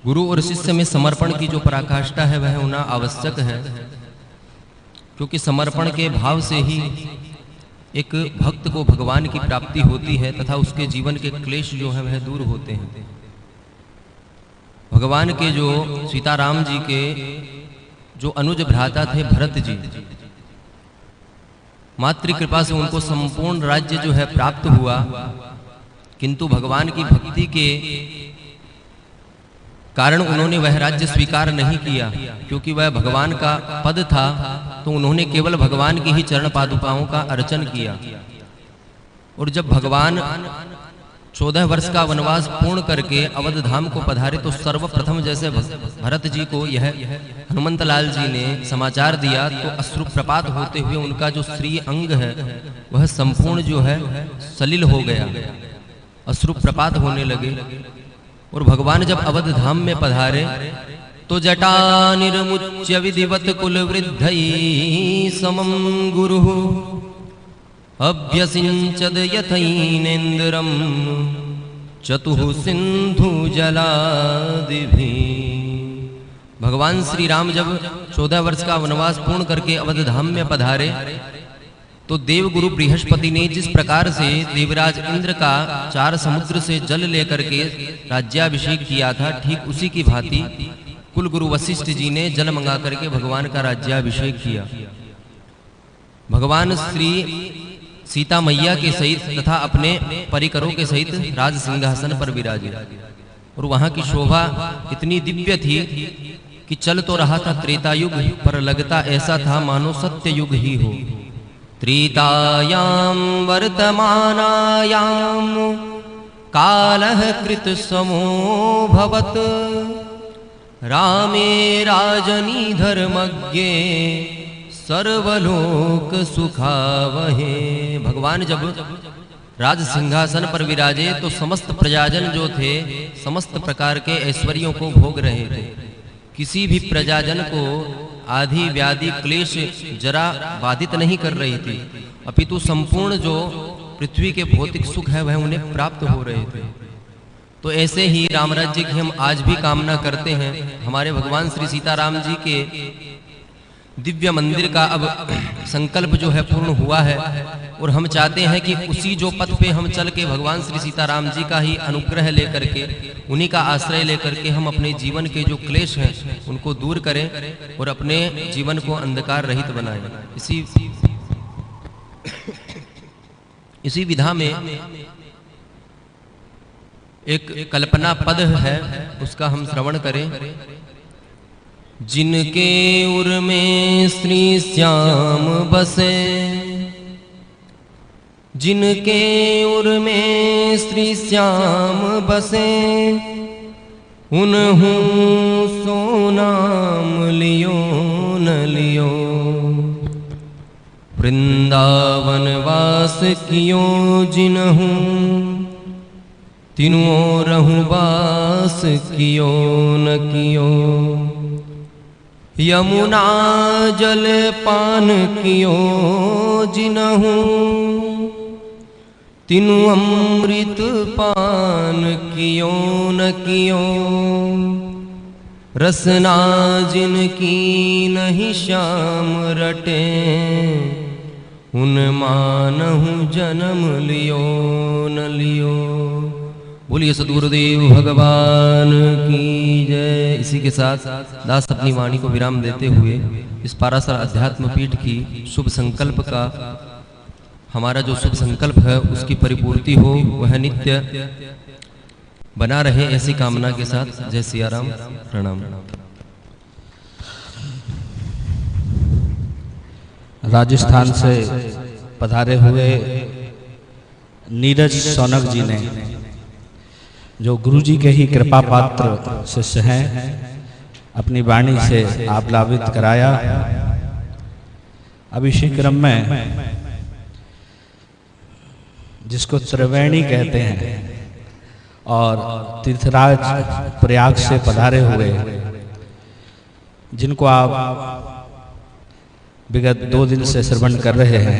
गुरु और शिष्य में समर्पण की जो पराकाष्ठा है वह होना आवश्यक है, क्योंकि समर्पण के भाव से ही एक भक्त को भगवान की प्राप्ति होती है तथा उसके जीवन के क्लेश जो है वह दूर होते हैं। भगवान के जो सीताराम जी के जो अनुज भ्राता थे भरत जी, मातृ कृपा से उनको संपूर्ण राज्य जो है प्राप्त हुआ, किंतु भगवान की भक्ति के कारण उन्होंने वह राज्य स्वीकार नहीं किया, क्योंकि वह भगवान का पद था। तो उन्होंने केवल भगवान की ही चरण पादुकाओं का अर्चन किया। और जब भगवान 14 वर्ष का वनवास पूर्ण करके अवध धाम को पधारे, तो सर्वप्रथम जैसे भरत जी को यह हनुमंत लाल जी ने समाचार दिया, तो अश्रुप्रपात होते हुए उनका जो श्री अंग है वह संपूर्ण जो है सलिल हो गया, अश्रुप्रपात होने लगे। और भगवान जब अवध धाम में पधारे तो जटा निर्मुच्य विधिवत कुल वृद्धई समं गुरु अभ्यसिंचद यथैनेन्द्रम चतुः सिंधु जलादिभि। भगवान श्री राम जब 14 वर्ष का वनवास पूर्ण करके अवध धाम में पधारे, तो देवगुरु बृहस्पति ने जिस प्रकार से देवराज इंद्र का 4 समुद्र से जल लेकर के राज्याभिषेक किया था, ठीक उसी की भांति कुल गुरु वशिष्ठ जी ने जल मंगा करके भगवान का राज्याभिषेक किया। भगवान श्री सीता मैया के सहित तथा अपने परिकरों के सहित राज सिंहासन पर विराजे। और वहां की शोभा इतनी दिव्य थी कि चल तो रहा था त्रेता युग, पर लगता ऐसा था मानो सत्य युग ही हो। त्रेतायां वर्तमानायां कालः कृत समो भवत् रामे राजनी धर्मज्ञे सर्वलोक सुखावहे। भगवान जब राज सिंहासन पर विराजे तो समस्त प्रजाजन जो थे समस्त प्रकार के ऐश्वर्यों को भोग रहे थे। किसी भी प्रजाजन को आदि व्याधि क्लेश जरा बाधित नहीं कर रही थी, अपितु संपूर्ण जो पृथ्वी के भौतिक सुख है वह उन्हें प्राप्त हो रहे थे। तो ऐसे ही राम राज्य की हम आज भी कामना करते हैं। हमारे भगवान श्री सीताराम जी के दिव्य मंदिर का अब संकल्प जो है पूर्ण हुआ है, और हम चाहते हैं कि उसी जो पथ पे हम चल के भगवान श्री सीताराम जी का ही अनुग्रह लेकर के, उन्हीं का आश्रय लेकर के हम अपने जीवन के जो क्लेश हैं उनको दूर करें और अपने जीवन को अंधकार रहित बनाएं। इसी विधा में एक कल्पना पद है, उसका हम श्रवण करें। जिनके उर में श्री श्याम बसे, जिनके उर में श्री श्याम बसे, उन्हूं सो नाम लियो न लियो। वृंदावन वास कियो जिन्हूं, तीनों रहूं वास कियो न कियो। यमुना जल पान कियो जिन्हूं, तीनों अमृत पान कियो न कियो। रसना जिनकी नहीं श्याम रटे, उन मानहु जन्म लियो न लियो। बोलिए सद्गुरुदेव भगवान की जय। इसी के साथ दास अपनी वाणी को विराम देते हुए इस पारासर अध्यात्म पीठ की शुभ संकल्प का, हमारा जो शुभ संकल्प है उसकी परिपूर्ति हो, वह नित्य बना रहे, ऐसी कामना के साथ जय सिया राम। प्रणाम। राजस्थान से पधारे हुए नीरज सौनक जी ने, जो गुरुजी के ही कृपा पात्र शिष्य हैं, अपनी वाणी से आप्लावित कराया। अब इसी क्रम में जिसको त्रिवेणी कहते हैं और तीर्थराज प्रयाग से पधारे हुए, जिनको आप विगत 2 दिन से श्रवण कर रहे हैं,